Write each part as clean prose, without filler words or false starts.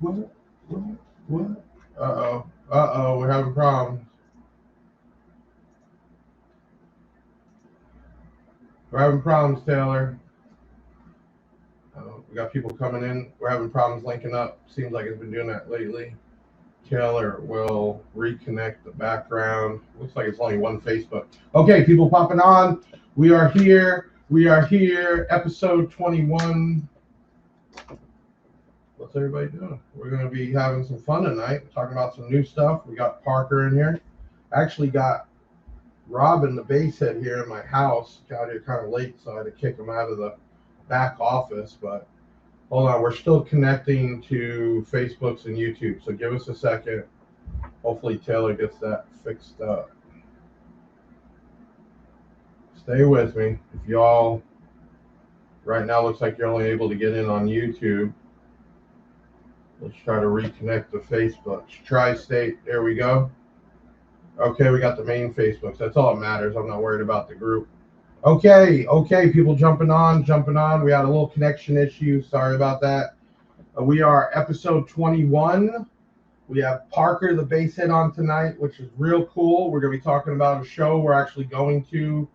What? What? What? Uh-oh. Uh-oh, we're having problems. We're having problems, Taylor. We got people coming in. We're having problems linking up. Seems like it's been doing that lately. Taylor will reconnect the background. Looks like it's only one Facebook. Okay, people popping on. We are here. We are here. Episode 21. What's everybody doing? We're going to be having some fun tonight. Talking about some new stuff. We got Parker in here. Actually got Robin the Basshead here in my house. Got here kind of late, so I had to kick him out of the back office. But hold on, we're still connecting to Facebooks and YouTube, so give us a second. Hopefully Taylor gets that fixed up. Stay with me. If y'all, right now looks like you're only able to get in on YouTube. Let's try to reconnect to Facebook. Tri-State, there we go. Okay, we got the main Facebooks. That's all that matters. I'm not worried about the group. Okay, people jumping on. We had a little connection issue. Sorry about that. We are episode 21. We have Parker the Basshead on tonight, which is real cool. We're going to be talking about a show we're actually going to.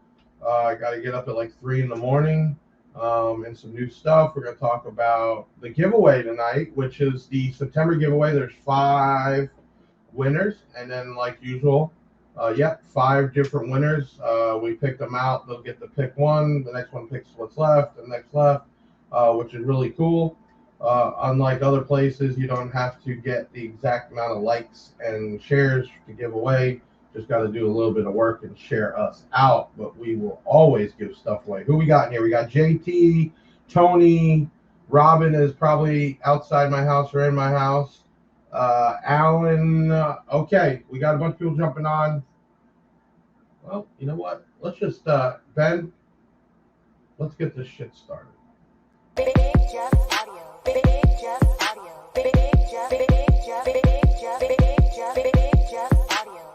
I got to get up at like 3 in the morning and some new stuff. We're going to talk about the giveaway tonight, which is the September giveaway. There's 5 winners, and then like usual, 5 different winners. We picked them out. They'll get to pick one. The next one picks what's left. The next left, which is really cool. Unlike other places, you don't have to get the exact amount of likes and shares to give away. Just got to do a little bit of work and share us out. But we will always give stuff away. Who we got in here? We got JT, Tony, Robin is probably outside my house or in my house. Alan, okay, we got a bunch of people jumping on. Well, you know what? Let's just, Ben, let's get this shit started. Big Jeff Audio. Big Jeff Audio. Big Jeff. Big Jeff. Big Jeff. Big Jeff. Big Jeff Audio.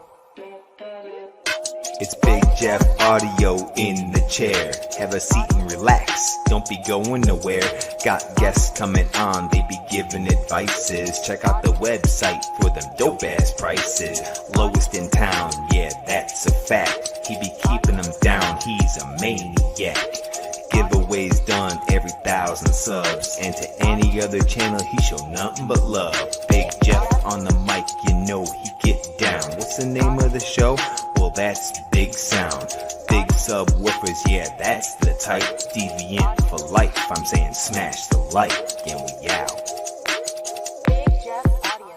It's Big Jeff Audio in the chair. Have a seat and relax. Don't be going nowhere. Got guests coming on. They be giving advices. Check out the website for them dope ass prices. Lowest in town. Yeah, that's a fact. He be keeping them down. He's a maniac. Giveaways done every 1,000 subs. And to any other channel, he show nothing but love. Big Jeff on the mic, you know he get down. What's the name of the show? Well, that's Big Sound. Big subwoofers, yeah, that's the type. Deviant for life, I'm saying smash the like, and we out. Big Jeff Audio.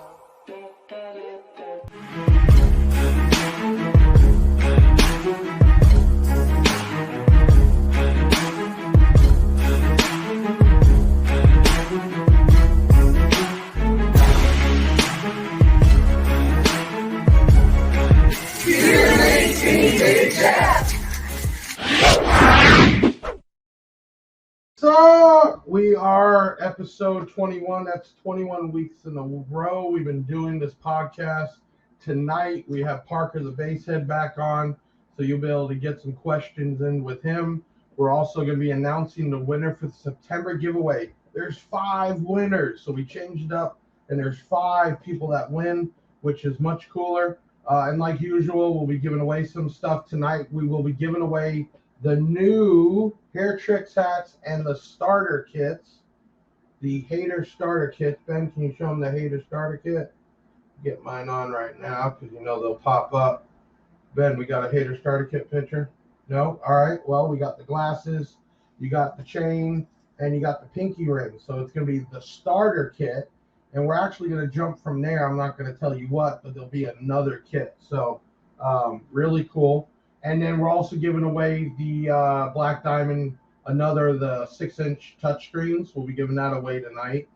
So we are episode 21. That's 21 weeks in a row we've been doing this podcast. Tonight we have Parker the Basshead back on, so you'll be able to get some questions in with him. We're also going to be announcing the winner for the September giveaway. There's 5 winners, so we changed it up, and there's 5 people that win, which is much cooler. And like usual, we'll be giving away some stuff tonight. We will be giving away the new Hair Tricks hats and the starter kits, the Hater starter kits. Ben, can you show them the Hater starter kit? Get mine on right now because you know they'll pop up. Ben, we got a Hater starter kit picture? No? All right. Well, we got the glasses, you got the chain, and you got the pinky ring. So it's going to be the starter kit. And we're actually going to jump from there. I'm not going to tell you what, but there'll be another kit. So really cool. And then we're also giving away the Black Diamond, another the 6-inch touchscreens. We'll be giving that away tonight.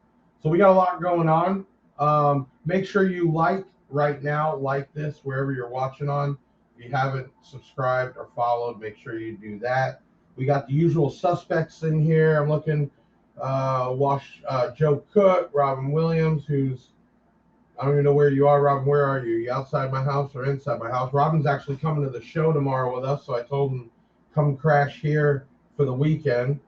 So we got a lot going on. Make sure you right now, like this wherever you're watching on. If you haven't subscribed or followed, make sure you do that. We got the usual suspects in here. I'm looking. Joe Cook, Robin Williams, who's, I don't even know where you are, Robin. Where are you? You outside my house or inside my house? Robin's actually coming to the show tomorrow with us, so I told him come crash here for the weekend.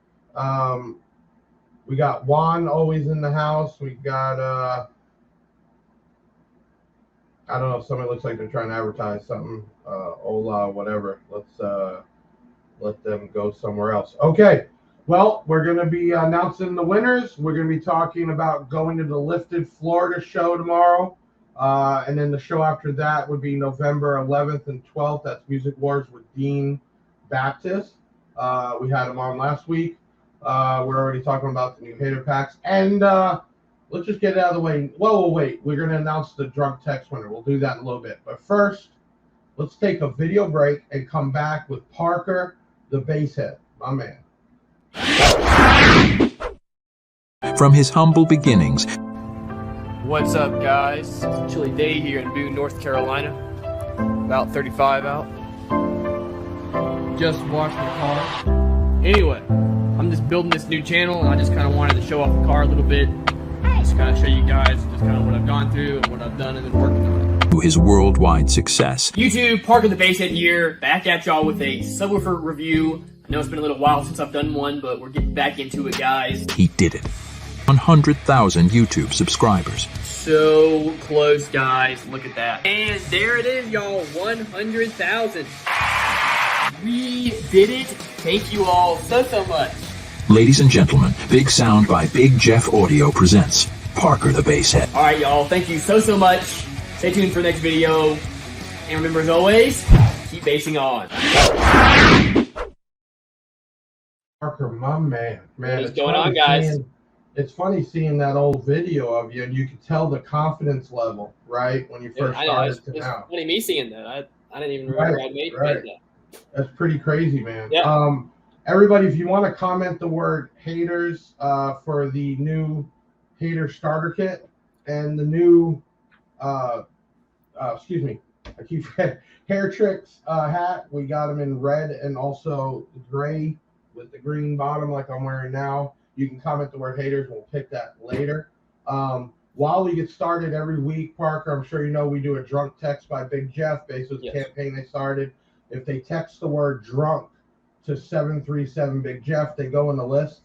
We got Juan always in the house. We got I don't know. Somebody looks like they're trying to advertise something. Ola, whatever. Let's let them go somewhere else. Okay. Well, we're going to be announcing the winners. We're going to be talking about going to the Lifted Florida show tomorrow. And then the show after that would be November 11th and 12th. That's Music Wars with Dean Baptist. We had him on last week. We're already talking about the new hater packs. And let's just get it out of the way. Well, wait. We're going to announce the drunk text winner. We'll do that in a little bit. But first, let's take a video break and come back with Parker the Basshead, my man. From his humble beginnings. What's up, guys? It's a chilly day here in Boone, North Carolina. About 35 out. Just washed my car. Anyway, I'm just building this new channel, and I just kind of wanted to show off the car a little bit. Just kind of show you guys just kind of what I've gone through and what I've done and been working on it. To his worldwide success. YouTube, Parker the Basshead here, back at y'all with a subwoofer review. I know it's been a little while since I've done one, but we're getting back into it, guys. He did it. 100,000 YouTube subscribers. So close, guys. Look at that. And there it is, y'all. 100,000. We did it. Thank you all so much. Ladies and gentlemen, Big Sound by Big Jeff Audio presents Parker the Basshead. All right, y'all. Thank you so much. Stay tuned for the next video. And remember, as always, keep basing on. Parker, my man. What's going on, guys? It's funny seeing that old video of you, and you can tell the confidence level, right, when you first started to now. It's funny me seeing that. I didn't even remember I made that. That's pretty crazy, man. Yeah. Everybody, if you want to comment the word haters for the new hater starter kit and the new, excuse me, I keep Hair Tricks hat. We got them in red and also gray with the green bottom like I'm wearing now. You can comment the word haters. We'll pick that later. While we get started every week, Parker, I'm sure you know we do a drunk text by Big Jeff based on the campaign they started. If they text the word drunk to 737 Big Jeff, they go in the list.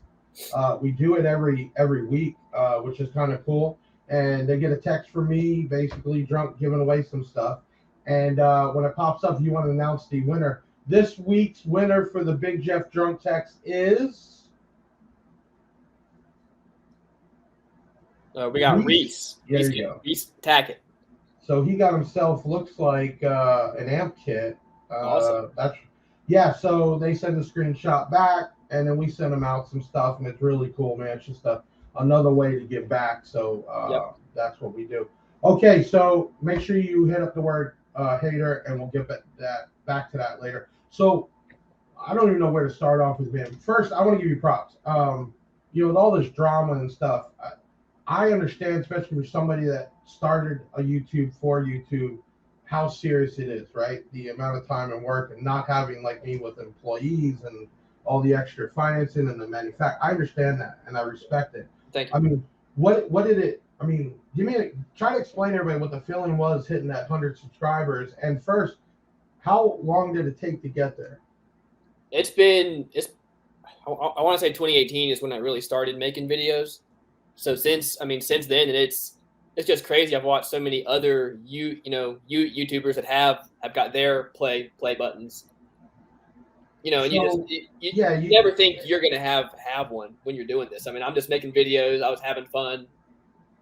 We do it every week, which is kind of cool. And they get a text from me, basically drunk, giving away some stuff. And when it pops up, you want to announce the winner. This week's winner for the Big Jeff drunk text is... we got Reese. There you go. Reese Tackett. So he got himself, looks like an amp kit. Awesome. So they send a screenshot back, and then we send them out some stuff, and it's really cool, man. It's just another way to give back. So that's what we do. Okay, so make sure you hit up the word hater, and we'll get back to that later. So I don't even know where to start off with, man. First, I want to give you props. With all this drama and stuff, I understand, especially for somebody that started a YouTube for YouTube, how serious it is, right? The amount of time and work, and not having, like me, with employees and all the extra financing and the manufacturing. I understand that, and I respect it. Thank you. I mean, what did it? I mean, try to explain to everybody what the feeling was hitting that 100 subscribers. And first, how long did it take to get there? I want to say 2018 is when I really started making videos. So since then, and it's just crazy. I've watched so many other YouTubers that have got their play buttons. And you never think you're gonna have one when you're doing this. I mean, I'm just making videos. I was having fun.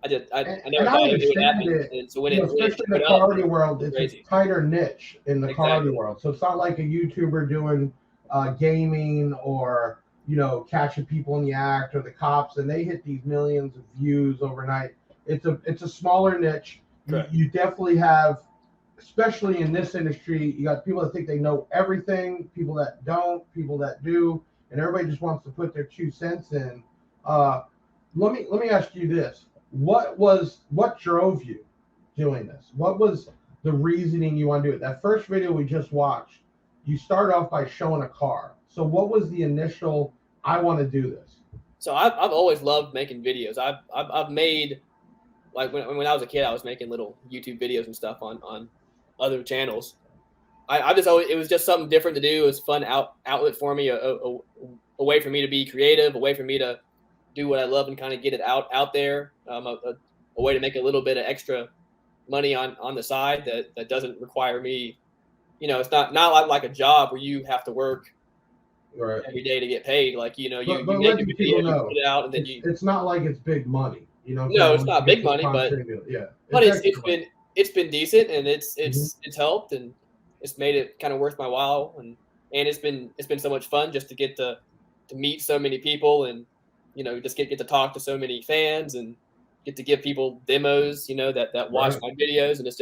I never thought it would happen. And so when especially in the karate world, it's a tighter niche in the karate world. So it's not like a YouTuber doing gaming or catching people in the act, or the cops, and they hit these millions of views overnight. It's a smaller niche. You definitely have, especially in this industry, you got people that think they know everything, people that don't, people that do, and everybody just wants to put their 2 cents in. Let me ask you this: what drove you doing this? What was the reasoning you want to do it? That first video we just watched, you start off by showing a car. So what was the initial, I want to do this? So I've always loved making videos. I've made, like when I was a kid, I was making little YouTube videos and stuff on other channels. It was just something different to do. It was a fun outlet for me, a way for me to be creative, a way for me to do what I love and kind of get it out there. A way to make a little bit of extra money on the side that doesn't require me. It's not like a job where you have to work every day to get paid. Like, you but make a letting video, people you know put it out, and then it's not like it's big money. You know what I'm no, saying? it's Once not you get big to the money, but sponsoring deal, yeah, it's been decent, and it's Mm-hmm. it's helped, and it's made it kind of worth my while, and it's been so much fun just to get to meet so many people, and just get to talk to so many fans, and get to give people demos, that watch Right. my videos, and it's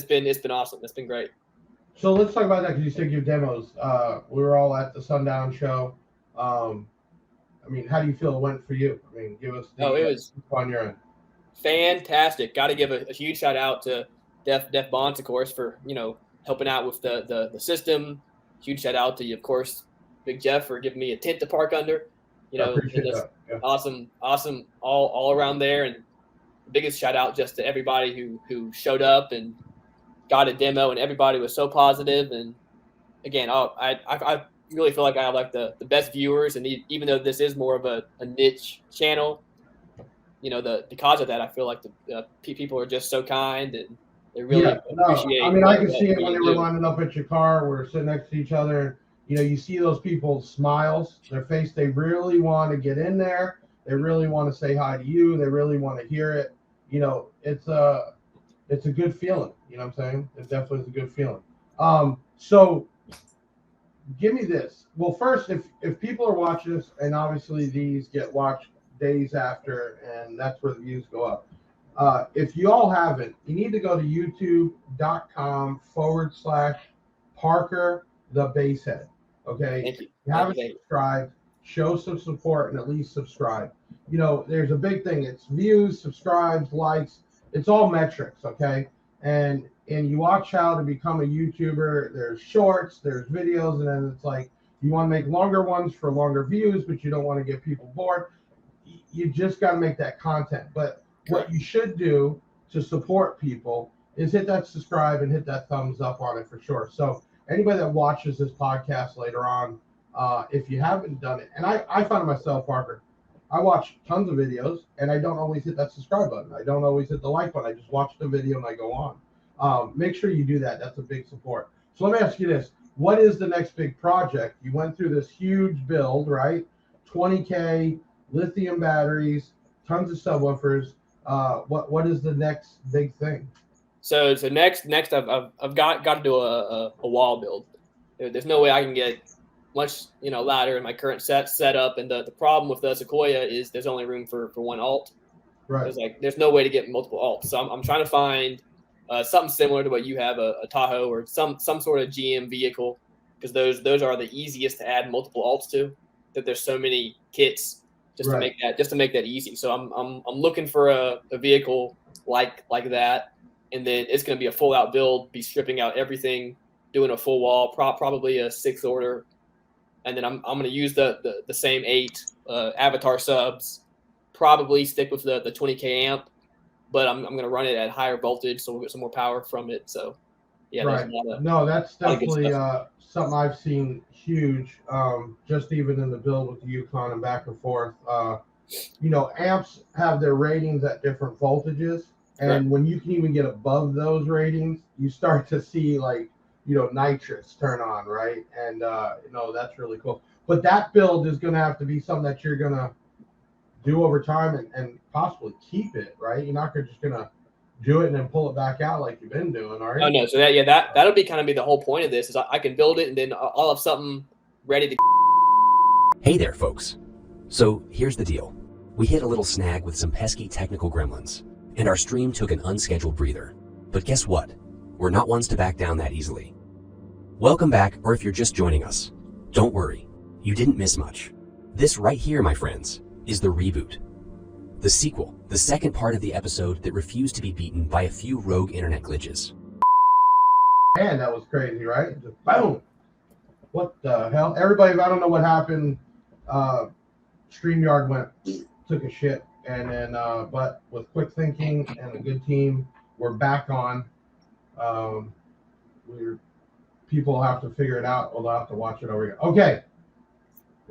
been awesome. It's been great. So let's talk about that because you said your demos. We were all at the Sundown show. I mean, how do you feel it went for you? I mean, give us the It was on your end. fantastic. Got to give a huge shout out to Def Bonds, of course, for helping out with the system. Huge shout out to you, of course, Big Jeff, for giving me a tent to park under. I And appreciate just that. Yeah. awesome all around there. And the biggest shout out just to everybody who showed up and got a demo, and everybody was so positive. And again, I really feel like I have like the best viewers, and even though this is more of a niche channel, because of that, I feel like the people are just so kind, and they really appreciate. I mean, I can see it what when you they were do. lining up at your car. We're sitting next to each other. You see those people's smiles, their face. They really want to get in there. They really want to say hi to you. They really want to hear it. It's a good feeling. You know what I'm saying? It definitely is a good feeling. So give me this. Well, first, if people are watching this, and obviously these get watched days after, and that's where the views go up. If you all haven't, you need to go to youtube.com/Parker the Basshead. Okay. Thank you. You haven't subscribed, show some support and at least subscribe. There's a big thing. It's views, subscribes, likes. It's all metrics. Okay. And you watch how to become a YouTuber. There's shorts, there's videos, and then it's like you want to make longer ones for longer views, but you don't want to get people bored. You just got to make that content. But what you should do to support people is hit that subscribe and hit that thumbs up on it for sure. So anybody that watches this podcast later on, if you haven't done it, and I find myself, Parker, I watch tons of videos and I don't always hit that subscribe button. I don't always hit the like button. I just watch the video and I go on. Make sure you do that. That's a big support. So let me ask you this. What is the next big project? You went through this huge build, right? 20K, lithium batteries, tons of subwoofers. What is the next big thing? So next I've got to do a wall build. There's no way I can get much louder in my current setup, and the problem with the Sequoia is there's only room for one alt. Right. There's no way to get multiple alts. So I'm trying to find something similar to what you have, a Tahoe or some sort of GM vehicle, because those are the easiest to add multiple alts to. That there's so many kits to make that easy. So I'm looking for a vehicle like that, and then it's going to be a full out build, be stripping out everything, doing a full wall, probably a 6 order, and then I'm going to use the same 8 Avatar subs, probably stick with the 20K amp, but I'm going to run it at higher voltage, so we'll get some more power from it. So yeah, right. No, that's definitely something I've seen huge. Just even in the build with the Yukon and back and forth. Amps have their ratings at different voltages, and when you can even get above those ratings, you start to see nitrous turn on, right? And that's really cool. But that build is going to have to be something that you're going to do over time and possibly keep it, right? You're not just going to do it and then pull it back out like you've been doing, are you? Oh no, so that'll be kind of be the whole point of this, is I can build it and then I'll have something ready to. Hey there, folks. So here's the deal. We hit a little snag with some pesky technical gremlins, and our stream took an unscheduled breather. But guess what? We're not ones to back down that easily. Welcome back, or if you're just joining us, don't worry, you didn't miss much. This right here, my friends, is the reboot. The sequel, the second part of the episode that refused to be beaten by a few rogue internet glitches. Man, that was crazy, right? Just boom. What the hell? Everybody, I don't know what happened. StreamYard took a shit, and then but with quick thinking and a good team, we're back on. People have to figure it out, or they'll have to watch it over again. Okay,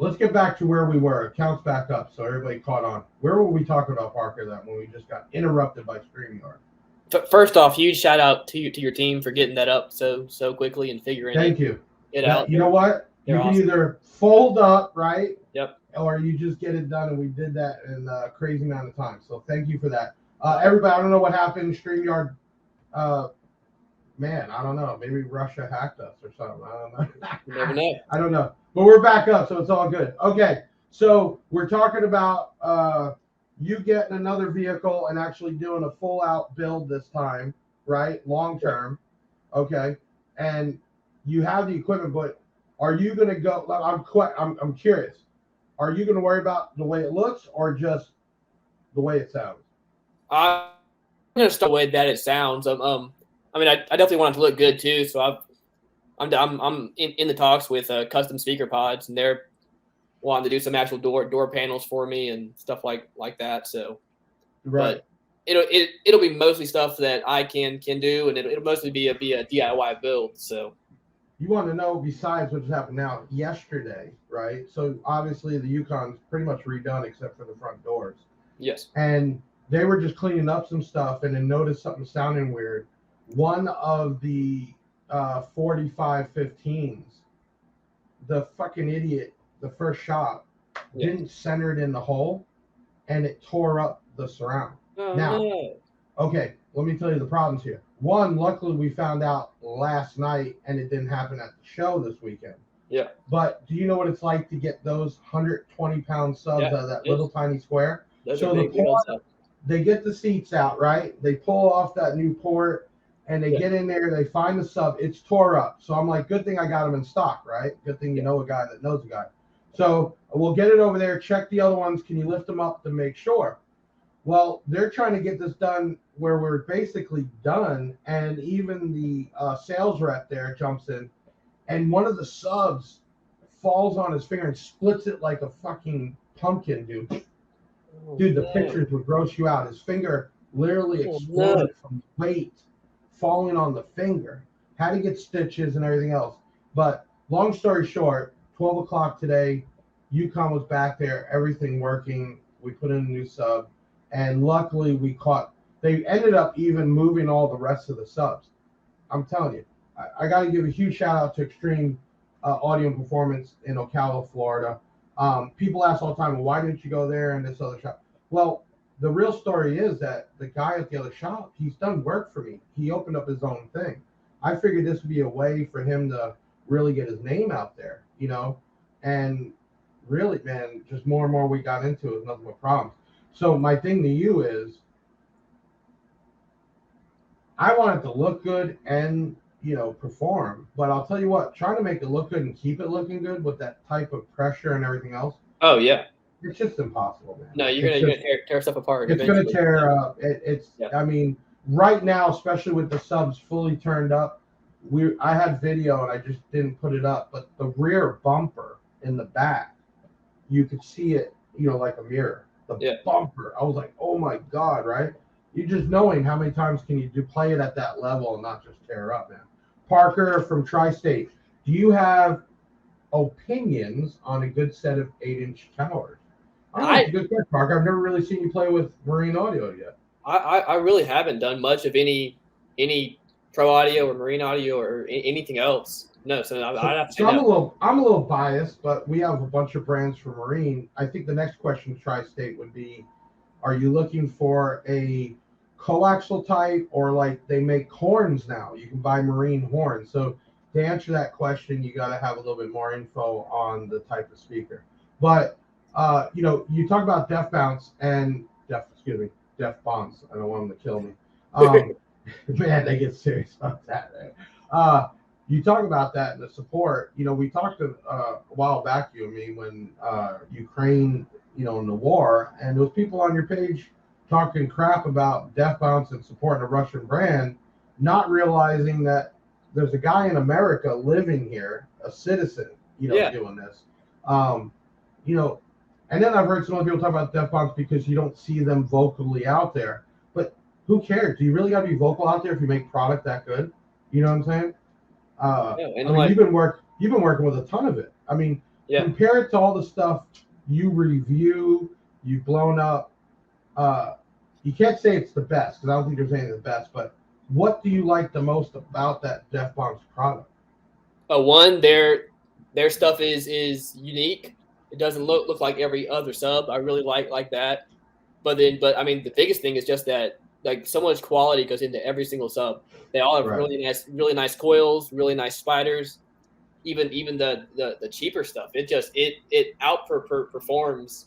let's get back to where we were. Accounts back up, so everybody caught on. Where were we talking about, Parker, that when we just got interrupted by StreamYard? First off, huge shout out to your team for getting that up so quickly and figuring Thank you. it out. You know what? You can awesome. either fold up, right? Yep. Or you just get it done, and we did that in a crazy amount of time. So thank you for that. Everybody, I don't know what happened. StreamYard, man, I don't know. Maybe Russia hacked us or something. I don't know. You never know. I don't know. But we're back up, so it's all good. Okay, so we're talking about you getting another vehicle and actually doing a full-out build this time, right? Long-term, okay? And you have the equipment, but are you going to go – I'm curious. Are you going to worry about the way it looks or just the way it sounds? I'm going to start the way that it sounds. I mean, I definitely want it to look good too. So I'm in the talks with custom speaker pods, and they're wanting to do some actual door panels for me and stuff like that. So, right. But it'll be mostly stuff that I can do, and it'll mostly be a DIY build. So. You want to know, besides what's happened now, yesterday, right? So obviously the Yukon's pretty much redone except for the front doors. Yes. And they were just cleaning up some stuff and then noticed something sounding weird. One of the 4515s, the fucking idiot, the first shot, didn't center it in the hole, and it tore up the surround. Oh, now, no. Okay, let me tell you the problems here. One, luckily we found out last night, and it didn't happen at the show this weekend. Yeah. But do you know what it's like to get those 120-pound subs out of that little tiny square? So they get the seats out, right? They pull off that new port, and they get in there. They find the sub. It's tore up. So I'm like, good thing I got them in stock, right? Good thing you know a guy that knows a guy. So we'll get it over there. Check the other ones. Can you lift them up to make sure? Well, they're trying to get this done where we're basically done, and even the sales rep there jumps in, and one of the subs falls on his finger and splits it like a fucking pumpkin, dude. Dude, the pictures would gross you out. His finger literally exploded from weight falling on the finger. Had to get stitches and everything else. But long story short, 12 o'clock today, Yukon was back there, everything working. We put in a new sub. And luckily they ended up even moving all the rest of the subs. I'm telling you, I got to give a huge shout out to Extreme Audio and Performance in Ocala, Florida. People ask all the time, well, why didn't you go there and this other shop? Well, the real story is that the guy at the other shop, he's done work for me. He opened up his own thing. I figured this would be a way for him to really get his name out there, you know? And really, man, just more and more we got into it, nothing but problems. So my thing to you is, I want it to look good and, you know, perform. But I'll tell you what, trying to make it look good and keep it looking good with that type of pressure and everything else. Oh, yeah. It's just impossible, man. No, you're gonna tear stuff apart. It's going to tear up. I mean, right now, especially with the subs fully turned up, I had video and I just didn't put it up. But the rear bumper in the back, you could see it, you know, like a mirror. The bumper. I was like, oh my God, right? You just knowing how many times can you play it at that level and not just tear up, man. Parker from Tri-State, do you have opinions on a good set of 8-inch towers? It's a good question, Parker. I've never really seen you play with Marine Audio yet. I really haven't done much of any pro audio or Marine Audio or anything else. No, so I'd have to say no. I'm a little biased, but we have a bunch of brands for Marine. I think the next question to Tri-State would be, are you looking for a coaxial type, or like they make horns now? You can buy Marine horns. So to answer that question, you got to have a little bit more info on the type of speaker. But you know, you talk about def bounce and def bonds. I don't want them to kill me. Man, they get serious about that. You talk about that and the support. You know, we talked a while back, you and me, when Ukraine, you know, in the war, and there was people on your page talking crap about def bounce and supporting a Russian brand, not realizing that there's a guy in America living here, a citizen, you know, doing this. You know, and then I've heard some other people talk about def bounce because you don't see them vocally out there. But who cares? Do you really got to be vocal out there if you make product that good? You know what I'm saying? I mean, you've been working with a ton of it. I mean, Yeah. Compare it to all the stuff you review, you've blown up. You can't say it's the best because I don't think there's anything the best. But what do you like the most about that Jeff Bong's product? One, their stuff is unique. It doesn't look like every other sub. I really like that. But I mean, the biggest thing is just that like so much quality goes into every single sub. They all have Right. really nice coils, really nice spiders. Even the cheaper stuff, it outperforms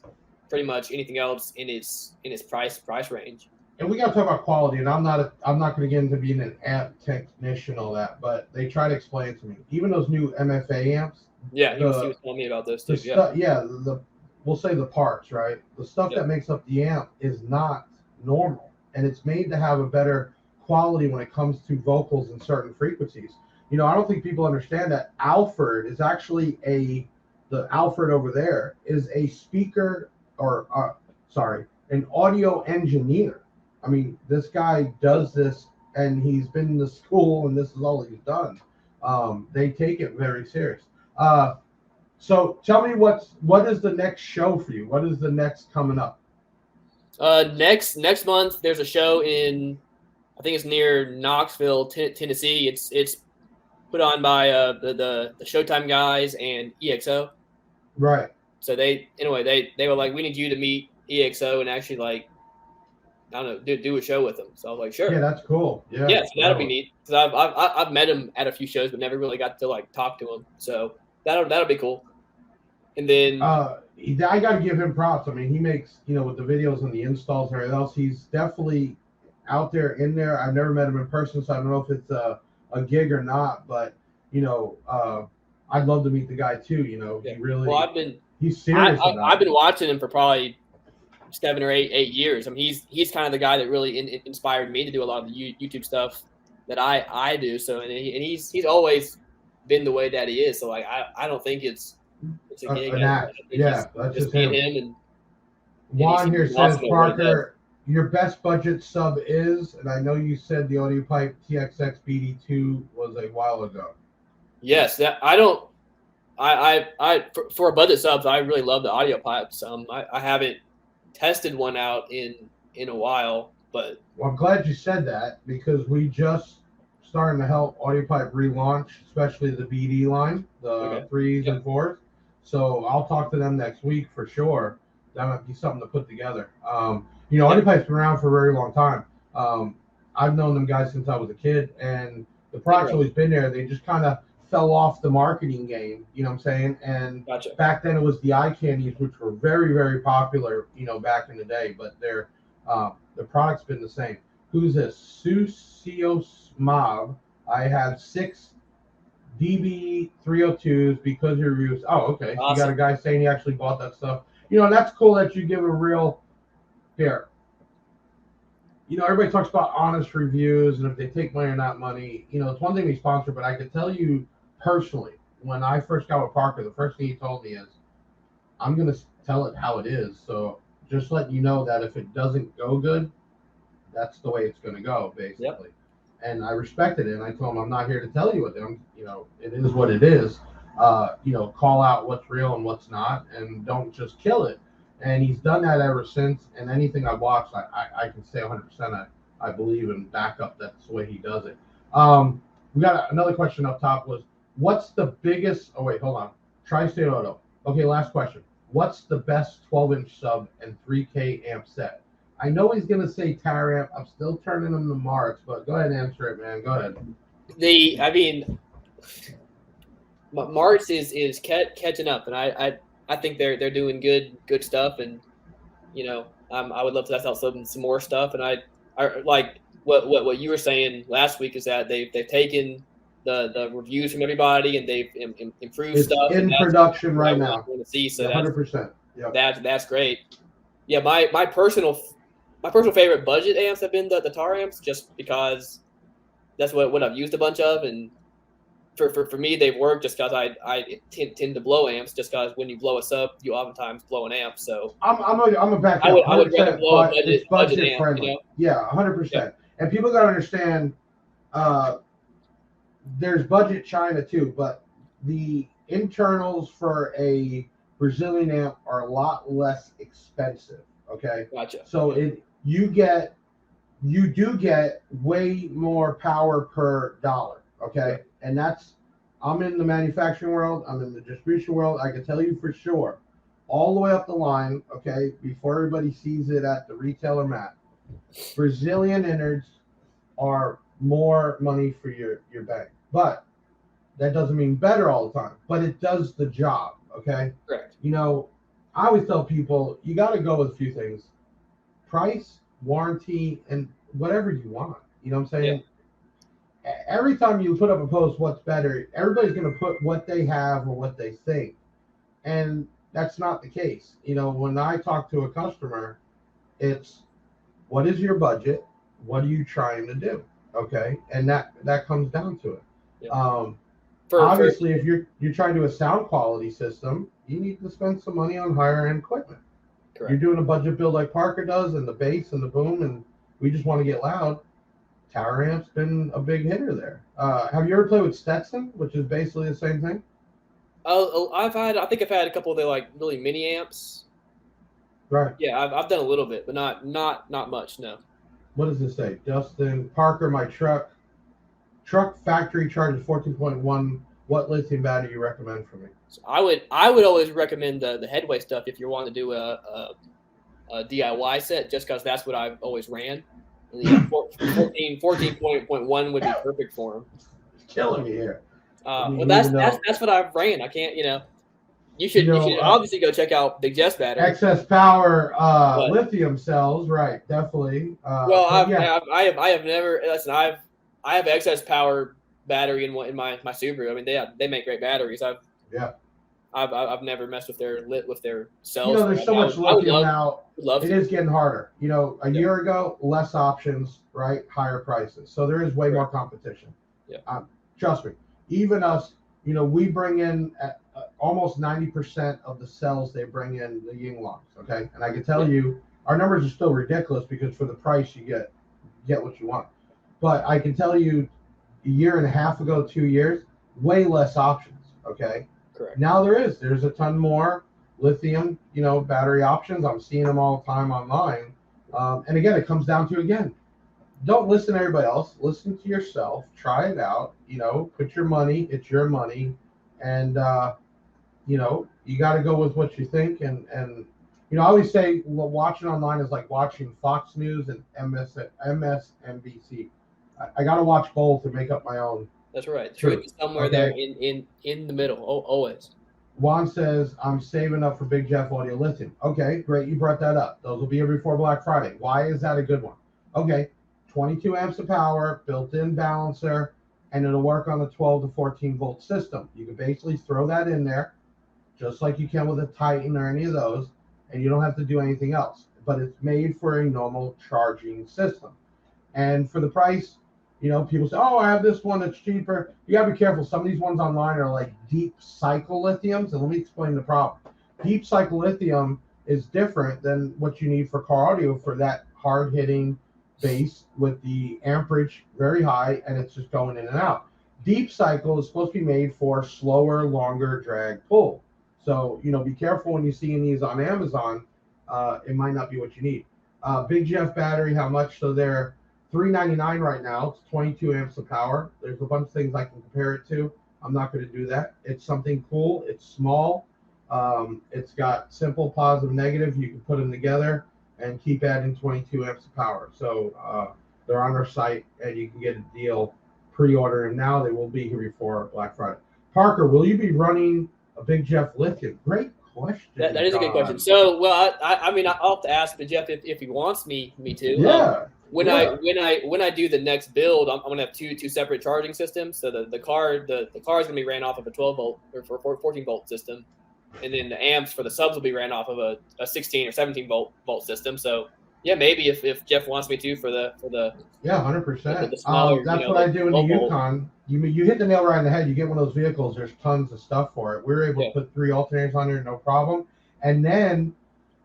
pretty much anything else in its price range. And we got to talk about quality. And I'm not going to get into being an amp technician, all that, but they try to explain it to me. Even those new MFA amps. Yeah, he was telling me about those too. We'll say the parts, right? The stuff that makes up the amp is not normal, and it's made to have a better quality when it comes to vocals and certain frequencies. You know, I don't think people understand that Alfred is actually the Alfred over there is a speaker an audio engineer. I mean, this guy does this, and he's been to school, and this is all he's done. They take it very serious. So tell me what is the next show for you? What is the next coming up? Next month there's a show in, I think it's near Knoxville, Tennessee. It's put on by the Showtime guys and EXO. Right. So they were like, we need you to meet EXO and actually like, I don't know, do a show with them. So I was like, sure. Yeah, that's cool. Yeah. Yeah, so that'll be neat. Because I've met him at a few shows, but never really got to like talk to him. So that'll be cool. And then I got to give him props. I mean, he makes, with the videos and the installs and everything else, he's definitely out there in there. I've never met him in person, so I don't know if it's a gig or not, but I'd love to meet the guy too. He really. Well, he's serious. I've been watching him for probably 7 or 8 years. I mean, he's kind of the guy that really inspired me to do a lot of the YouTube stuff that I do. So and he's always been the way that he is. So like I don't think it's a gig. An act. Yeah, that's just him. And Juan here says, Parker, your best budget sub is, and I know you said the Audio Pipe TXX BD2 was a while ago. Yes, that for budget subs, I really love the Audio Pipes. I haven't tested one out in a while, but well, I'm glad you said that because we just starting to help Audio Pipe relaunch, especially the BD line, the 3s and 4s. So I'll talk to them next week for sure. That might be something to put together. Audio Pipe's been around for a very long time. I've known them guys since I was a kid, and the product's always been there. They just kind of fell off the marketing game, you know what I'm saying? And back then it was the eye candies, which were very, very popular, back in the day, but the product's been the same. Who's this? Susios Mob. I have 6 DB 302s because your reviews. Oh, okay. Awesome. You got a guy saying he actually bought that stuff. That's cool that you give a real here. Everybody talks about honest reviews and if they take money or not money. It's one thing we sponsor, but I can tell you personally, when I first got with Parker, the first thing he told me is, I'm going to tell it how it is. So just letting you know that if it doesn't go good, that's the way it's going to go, basically. Yep. And I respected it. And I told him, I'm not here to tell you what it is what it is. Call out what's real and what's not, and don't just kill it. And he's done that ever since. And anything I've watched, I can say 100% I believe and back up that's the way he does it. We got another question up top was, what's the biggest, hold on. Tri-State Auto. Okay, last question. What's the best 12-inch sub and 3K amp set? I know he's going to say Tower amp. I'm still turning him to Marks, but go ahead and answer it, man. Go ahead. Marks is catching up, and I think they're doing good stuff, and I would love to test out some more stuff, and I like what you were saying last week is that they've taken the reviews from everybody and they've improved stuff in production right now. I want to see, so 100%. Yeah, that's great. Yeah, my personal favorite budget amps have been the Tar amps, just because that's what I've used a bunch of, and for me they've worked just because I tend to blow amps, just because when you blow a sub you oftentimes blow an amp. So I'm a back. I would rather blow a budget amp, friendly. Yeah, 100%. Yeah. And people gotta understand, there's budget China too, but the internals for a Brazilian amp are a lot less expensive. Okay, Gotcha. so you do get way more power per dollar. Okay, and I'm in the manufacturing world, I'm in the distribution world. I can tell you for sure, all the way up the line. Okay, before everybody sees it at the retailer mat, Brazilian innards are more money for your bang, but that doesn't mean better all the time, but it does the job. Okay, Correct. I always tell people you got to go with a few things: price, warranty, and whatever you want. You know what I'm saying? Every time you put up a post, what's better, everybody's going to put what they have or what they think, and that's not the case. When I talk to a customer, it's what is your budget, what are you trying to do, okay, and that comes down to it. Obviously, if you're trying to do a sound quality system, you need to spend some money on higher end equipment. Correct. You're doing a budget build like Parker does, and the bass and the boom, and we just want to get loud. Tower amp's been a big hitter there. Have you ever played with Stetson, which is basically the same thing? I think I've had a couple of their like really mini amps. Right. Yeah, I've done a little bit, but not much. No. What does this say? Justin Parker, my truck factory charges 14.1. What lithium battery you recommend for me? So I would always recommend the Headway stuff if you're wanting to do a DIY set, just because that's what I've always ran. And 14.1 would be perfect for them. It's killing me here. Well, that's what I've ran. I can't, You should obviously go check out Big Jeff's battery. Excess power lithium cells, right? Definitely. I have never. Listen, I have excess power battery in my Subaru. I mean, they make great batteries. I've never messed with their cells. There's so much lithium now. It is getting harder. A year ago, less options, right? Higher prices. So there is way more competition. Yeah. Trust me. Even us, we bring in almost 90% of the cells they bring in the Yinglongs. Okay, and I can tell you, our numbers are still ridiculous because for the price you get what you want. But I can tell you, a year and a half ago, 2 years, way less options. Okay. Correct. Now there's a ton more lithium, battery options. I'm seeing them all the time online. And again, it comes down to, don't listen to everybody else. Listen to yourself. Try it out. Put your money. It's your money. And, you got to go with what you think. And I always say watching online is like watching Fox News and MSNBC. I got to watch both to make up my own. That's right. Truth is somewhere there in the middle, always. Juan says, I'm saving up for Big Jeff Audio Lithium. Okay, great. You brought that up. Those will be here before Black Friday. Why is that a good one? Okay, 22 amps of power, built-in balancer, and it'll work on a 12 to 14 volt system. You can basically throw that in there, just like you can with a Titan or any of those, and you don't have to do anything else. But it's made for a normal charging system. And for the price, people say, I have this one that's cheaper. You got to be careful. Some of these ones online are like deep cycle lithiums. And let me explain the problem. Deep cycle lithium is different than what you need for car audio for that hard hitting bass with the amperage very high, and it's just going in and out. Deep cycle is supposed to be made for slower, longer drag pull. So, be careful when you see these on Amazon. It might not be what you need. Big Jeff battery, how much? So they're $399 right now. It's 22 amps of power. There's a bunch of things I can compare it to. I'm not going to do that. It's something cool. It's small. It's got simple positive, negative. You can put them together and keep adding 22 amps of power. So they're on our site, and you can get a deal. Pre-order them now. They will be here before Black Friday. Parker, will you be running a Big Jeff Lithium? Great question. That is a good question. So, well, I mean, I'll have to ask the Jeff if he wants me to. Yeah. When I do the next build, I'm gonna have two separate charging systems. So the car is gonna be ran off of a 12 volt or 14 volt system, and then the amps for the subs will be ran off of a 16 or 17 volt system. So yeah, maybe if Jeff wants me to for the 100%. The smaller, that's what I do in the Yukon. You hit the nail right on the head. You get one of those vehicles. There's tons of stuff for it. We were able to put 3 alternators on there, no problem, and then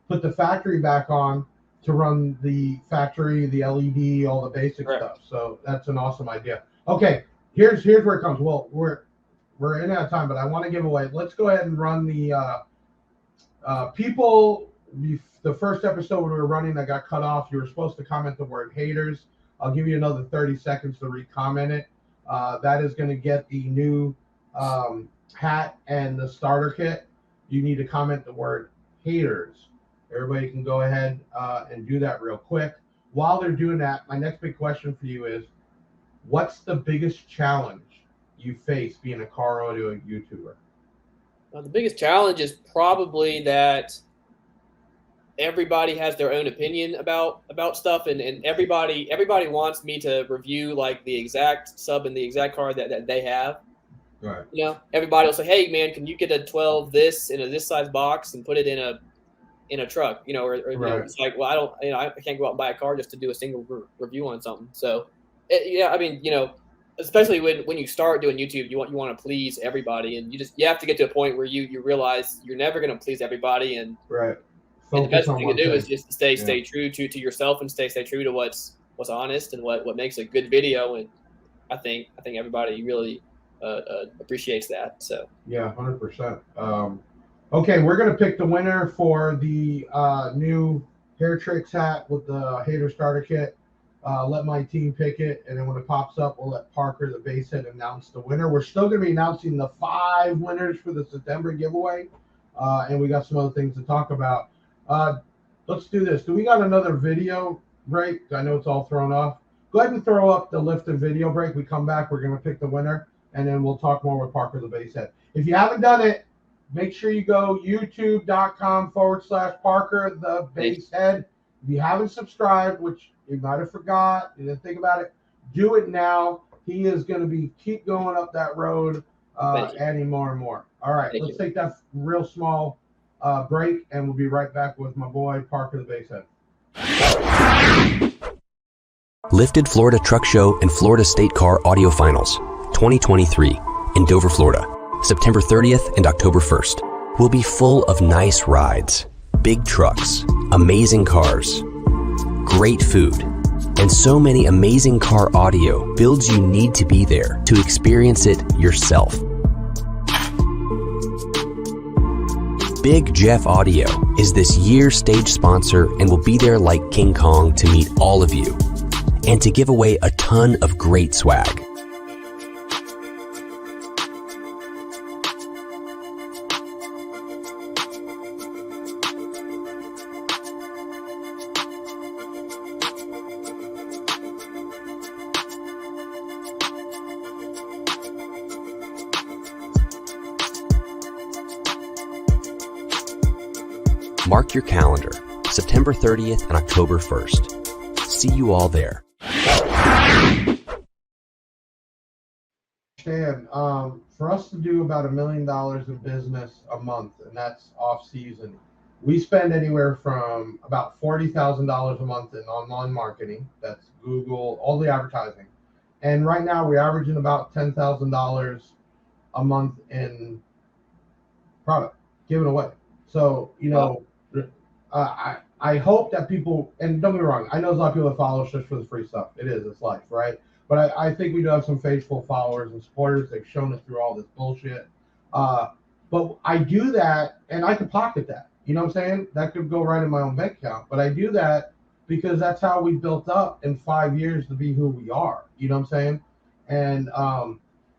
put the factory back on to run the factory, the LED, all the basic stuff. So that's an awesome idea. Okay, here's where it comes. Well, we're in out of time, but I want to give away. Let's go ahead and run the people. The first episode we were running, I got cut off. You were supposed to comment the word haters. I'll give you another 30 seconds to re-comment it. That is going to get the new hat and the starter kit. You need to comment the word haters. Everybody can go ahead and do that real quick. While they're doing that, my next big question for you is, what's the biggest challenge you face being a car audio YouTuber? Well, the biggest challenge is probably that everybody has their own opinion about stuff, and everybody wants me to review like the exact sub and the exact car that they have. Right. You know, everybody will say, "Hey, man, can you get a 12 this in a this size box and put it in a truck?" You know, or Right. You know, it's like, well, I don't, you know, I can't go out and buy a car just to do a single review on something. So, yeah, I mean, you know, especially when you start doing YouTube, you want to please everybody, and you have to get to a point where you realize you're never going to please everybody, and Right. And the best thing to do thing. is just stay true to yourself and stay true to what's honest and what makes a good video. And I think everybody really appreciates that. So yeah, 100%. Okay, we're gonna pick the winner for the new Hair Tricks hat with the Hater Starter Kit. Let my team pick it, and then when it pops up, we'll let Parker the Basshead announce the winner. We're still gonna be announcing the 5 winners for the September giveaway, and we got some other things to talk about. Let's do this. Do we got another video break? I know it's all thrown off. Go ahead and throw up the Lifted video break. We come back, we're going to pick the winner, and then we'll talk more with Parker the Basshead. If you haven't done it, make sure you go youtube.com/Parker the Basshead. If you haven't subscribed, which you might have forgot, you didn't think about it, do it now. He is going to keep going up that road, adding more and more. All right, let's take that real small break, and we'll be right back with my boy Parker the Basshead. Lifted Florida Truck Show and Florida State Car Audio Finals 2023 in Dover, Florida, September 30th and October 1st. Will be full of nice rides, big trucks, amazing cars, great food, and so many amazing car audio builds you need to be there to experience it yourself. Big Jeff Audio is this year's stage sponsor and will be there like King Kong to meet all of you and to give away a ton of great swag. Mark your calendar, September 30th and October 1st. See you all there. Dan, for us to do about $1 million in business a month, and that's off season, we spend anywhere from about $40,000 a month in online marketing. That's Google, all the advertising. And right now we're averaging about $10,000 a month in product given away. So, you know, I hope that people, and don't get me wrong, I know there's a lot of people that follow us just for the free stuff. It's life, right? But I think we do have some faithful followers and supporters. They've shown us through all this bullshit. But I do that, and I could pocket that. You know what I'm saying? That could go right in my own bank account. But I do that because that's how we built up in 5 years to be who we are. You know what I'm saying? And,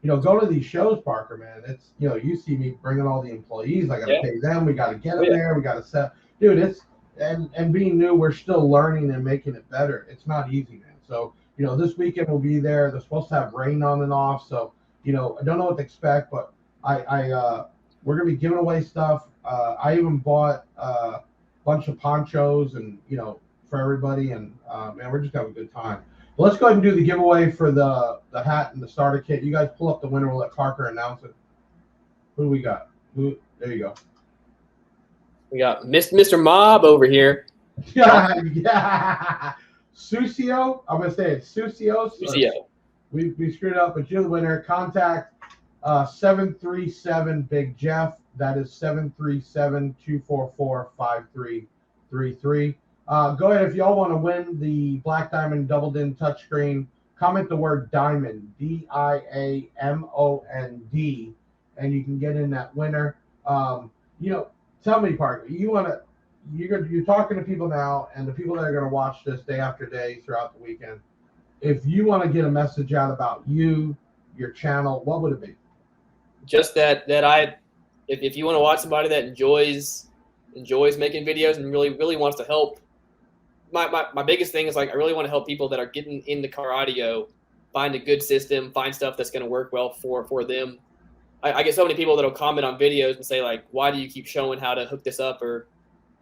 you know, go to these shows, Parker, man. It's, you know, you see me bringing all the employees. I got to pay them. We got to get them there. We got to set. Dude, it's, and being new, we're still learning and making it better. It's not easy, man. So, you know, this weekend we'll be there. They're supposed to have rain on and off. So, you know, I don't know what to expect, but we're going to be giving away stuff. I even bought a bunch of ponchos and, you know, for everybody. And, man, we're just having a good time. But let's go ahead and do the giveaway for the hat and the starter kit. You guys pull up the winner. We'll let Parker announce it. Who do we got? There you go. We got Mr. Mob over here. Yeah. Susio. I'm going to say it. Susio. We screwed up, but you're the winner. Contact 737 Big Jeff. That is 737-244-5333. Go ahead if y'all want to win the Black Diamond Double DIN touchscreen. Comment the word diamond, DIAMOND, and you can get in that winner. Tell me, Parker, you're talking to people now, and the people that are going to watch this day after day throughout the weekend. If you want to get a message out about you, your channel, what would it be? Just that if you want to watch somebody that enjoys making videos and really wants to help, my biggest thing is like I really want to help people that are getting into car audio, find a good system, find stuff that's going to work well for them. I get so many people that'll comment on videos and say like, why do you keep showing how to hook this up, or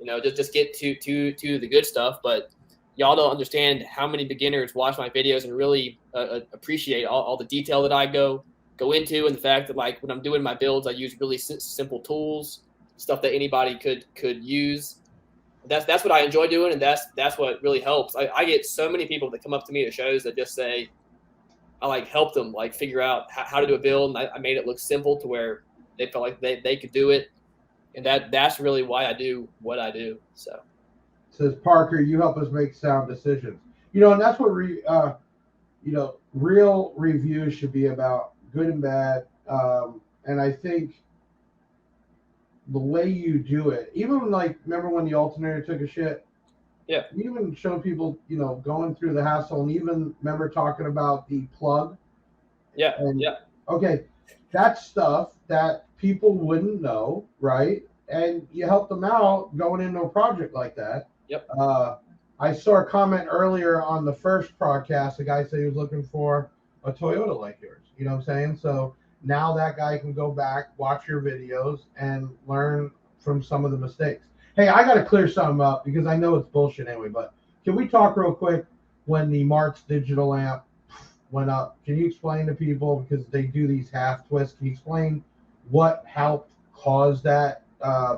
just get to the good stuff. But y'all don't understand how many beginners watch my videos and really appreciate all the detail that I go into, and the fact that like when I'm doing my builds, I use really simple tools, stuff that anybody could use. That's what I enjoy doing, and that's what really helps. I get so many people that come up to me at shows that just say, I like help them like figure out how to do a build, and I made it look simple to where they felt like they could do it, and that's really why I do what I do. So says Parker, you help us make sound decisions. And that's what real reviews should be about, good and bad. And I think the way you do it, even like remember when the alternator took a shit? Yeah. You even show people, going through the hassle, and even remember talking about the plug. Yeah. And, yeah. Okay. That's stuff that people wouldn't know, right? And you help them out going into a project like that. Yep. I saw a comment earlier on the first podcast. The guy said he was looking for a Toyota like yours. You know what I'm saying? So now that guy can go back, watch your videos, and learn from some of the mistakes. Hey, I got to clear something up because I know it's bullshit anyway, but can we talk real quick when the Marks digital amp went up? Can you explain to people, because they do these half twists, can you explain what helped cause that?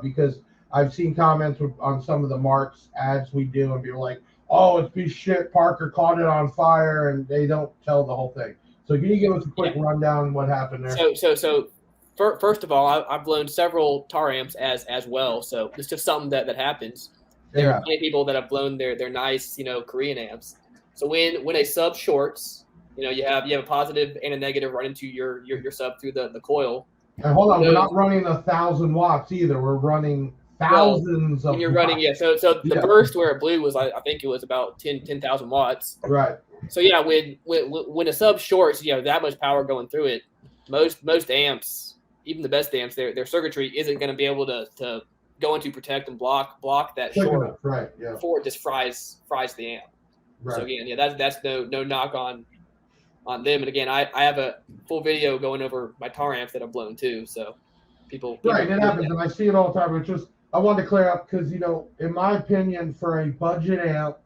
Because I've seen comments on some of the Marks ads we do, and people are like, oh, it's piece of shit, Parker caught it on fire, and they don't tell the whole thing. So can you give us a quick rundown on what happened there? So first of all, I've blown several tar amps as well, so it's just something that happens. There are many people that have blown their nice Korean amps. So when a sub shorts, you have a positive and a negative run into your sub through the coil. And hold on, we're not running 1,000 watts either. We're running thousands of. When you're running, So the burst where it blew was I think it was about 10,000 watts. Right. So yeah, when a sub shorts, you have that much power going through it. Most amps, even the best amps, their circuitry isn't going to be able to go into protect and block that short. Right. Yeah. Before it just fries the amp. Right. So again, that's no knock on them. And again, I have a full video going over my tar amps that I've blown too. So people right, it happens, and I see it all the time. It's just I wanted to clear up because in my opinion, for a budget amp,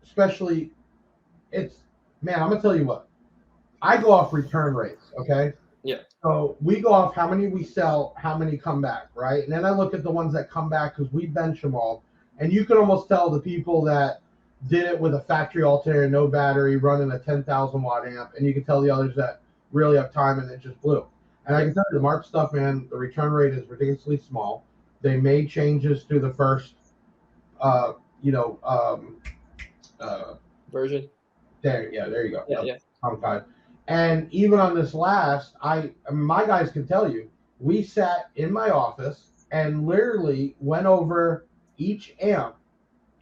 especially, I'm gonna tell you what, I go off return rates. Okay. Yeah. So we go off how many we sell, how many come back, right? And then I look at the ones that come back because we bench them all, and you can almost tell the people that did it with a factory alternator, no battery, running a 10,000 watt amp, and you can tell the others that really have time and it just blew. And I can tell you the Mark stuff, man, the return rate is ridiculously small. They made changes to the first, version. There you go. Yeah. Okay. And even on this last, my guys can tell you, we sat in my office and literally went over each amp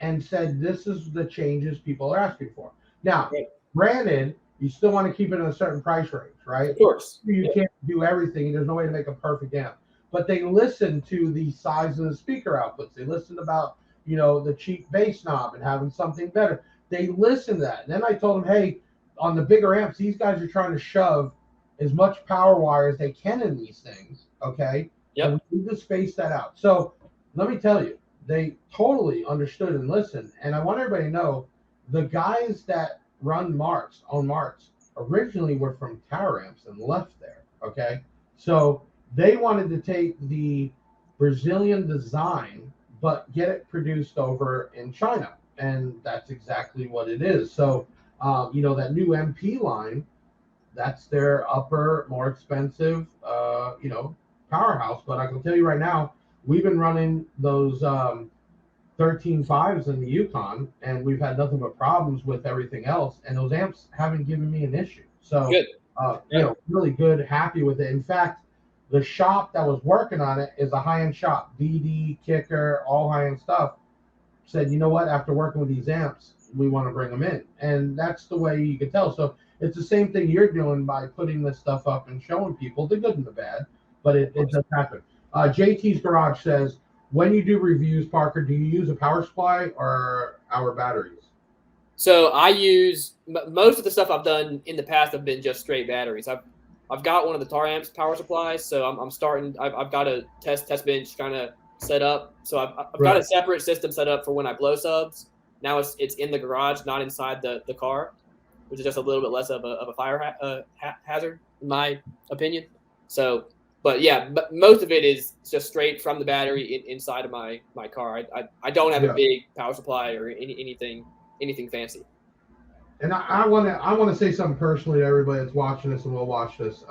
and said, this is the changes people are asking for. Now, granted, you still want to keep it in a certain price range, right? Of course. You can't do everything. There's no way to make a perfect amp. But they listen to the size of the speaker outputs. They listen about, the cheap bass knob and having something better. They listen to that. And then I told them, hey, on the bigger amps, these guys are trying to shove as much power wire as they can in these things, okay? Yep. And we need to space that out. So let me tell you, they totally understood and listened. And I want everybody to know, the guys that run Marks, originally were from Tower Amps and left there, okay? So they wanted to take the Brazilian design, but get it produced over in China. And that's exactly what it is. So, that new MP line, that's their upper, more expensive, powerhouse. But I can tell you right now, we've been running those 13.5s in the Yukon, and we've had nothing but problems with everything else. And those amps haven't given me an issue. So, good. Really good, happy with it. In fact, The shop that was working on it is a high-end shop. DD, Kicker, all high-end stuff. Said, you know what? After working with these amps, we want to bring them in, and that's the way you can tell. So it's the same thing you're doing by putting this stuff up and showing people the good and the bad, but it does happen. JT's Garage says, when you do reviews, Parker, do you use a power supply or our batteries? So I use most of the stuff I've done in the past have been just straight batteries. I've got one of the Tar Amps power supplies, so I'm starting. I've got a test bench kind of set up. So I've got a separate system set up for when I blow subs. Now it's in the garage, not inside the car, which is just a little bit less of a fire hazard in my opinion. So, but yeah, but most of it is just straight from the battery inside of my car. I don't have a big power supply or anything fancy. And I want to say something personally to everybody that's watching this and will watch this.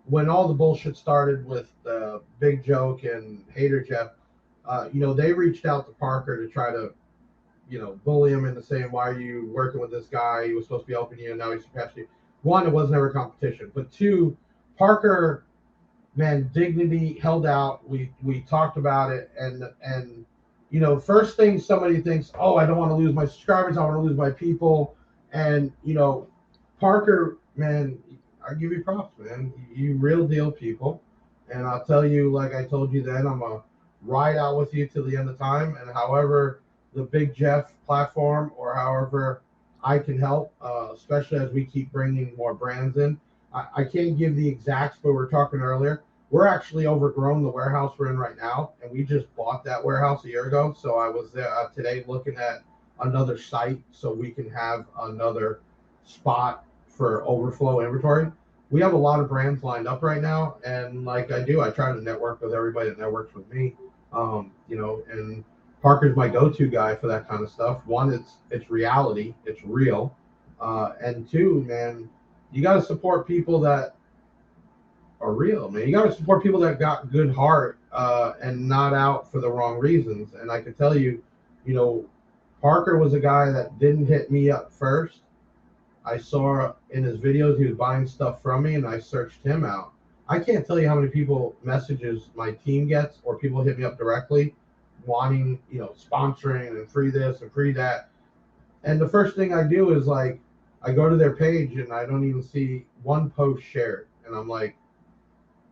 When all the bullshit started with Big Joke and Hater Jeff, they reached out to Parker to try to, bully him into saying, why are you working with this guy? He was supposed to be helping you, and now he's surpassed you. One, it was never a competition. But two, Parker, man, dignity held out. We talked about it, and first thing somebody thinks, oh, I don't want to lose my subscribers, I want to lose my people. And, Parker, man, I give you props, man. You real deal people. And I'll tell you, like I told you then, I'm going to ride out with you till the end of time. And however the Big Jeff platform or however I can help, especially as we keep bringing more brands in. I can't give the exacts, but we were talking earlier. We're actually overgrown the warehouse we're in right now, and we just bought that warehouse a year ago. So I was there today looking at another site so we can have another spot for overflow inventory. We have a lot of brands lined up right now, and like I try to network with everybody that networks with me. And Parker's my go-to guy for that kind of stuff. One, it's reality, it's real, and two, man, you got to support people that are real, man. You got to support people that got good heart and not out for the wrong reasons. And I can tell you, Parker was a guy that didn't hit me up first. I saw in his videos he was buying stuff from me, and I searched him out. I can't tell you how many people messages my team gets or people hit me up directly wanting, sponsoring and free this and free that. And the first thing I do is I go to their page and I don't even see one post shared. And I'm like,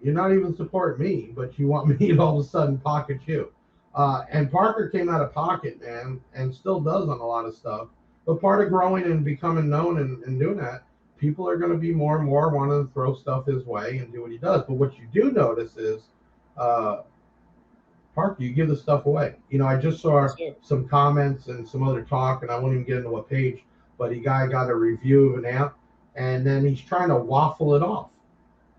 you're not even supporting me, but you want me to all of a sudden pocket you. And Parker came out of pocket, man, and still does on a lot of stuff. But part of growing and becoming known and doing that, people are going to be more and more wanting to throw stuff his way and do what he does. But what you do notice is, Parker, you give the stuff away. I just saw some comments and some other talk, and I won't even get into what page, but a guy got a review of an amp, and then he's trying to waffle it off.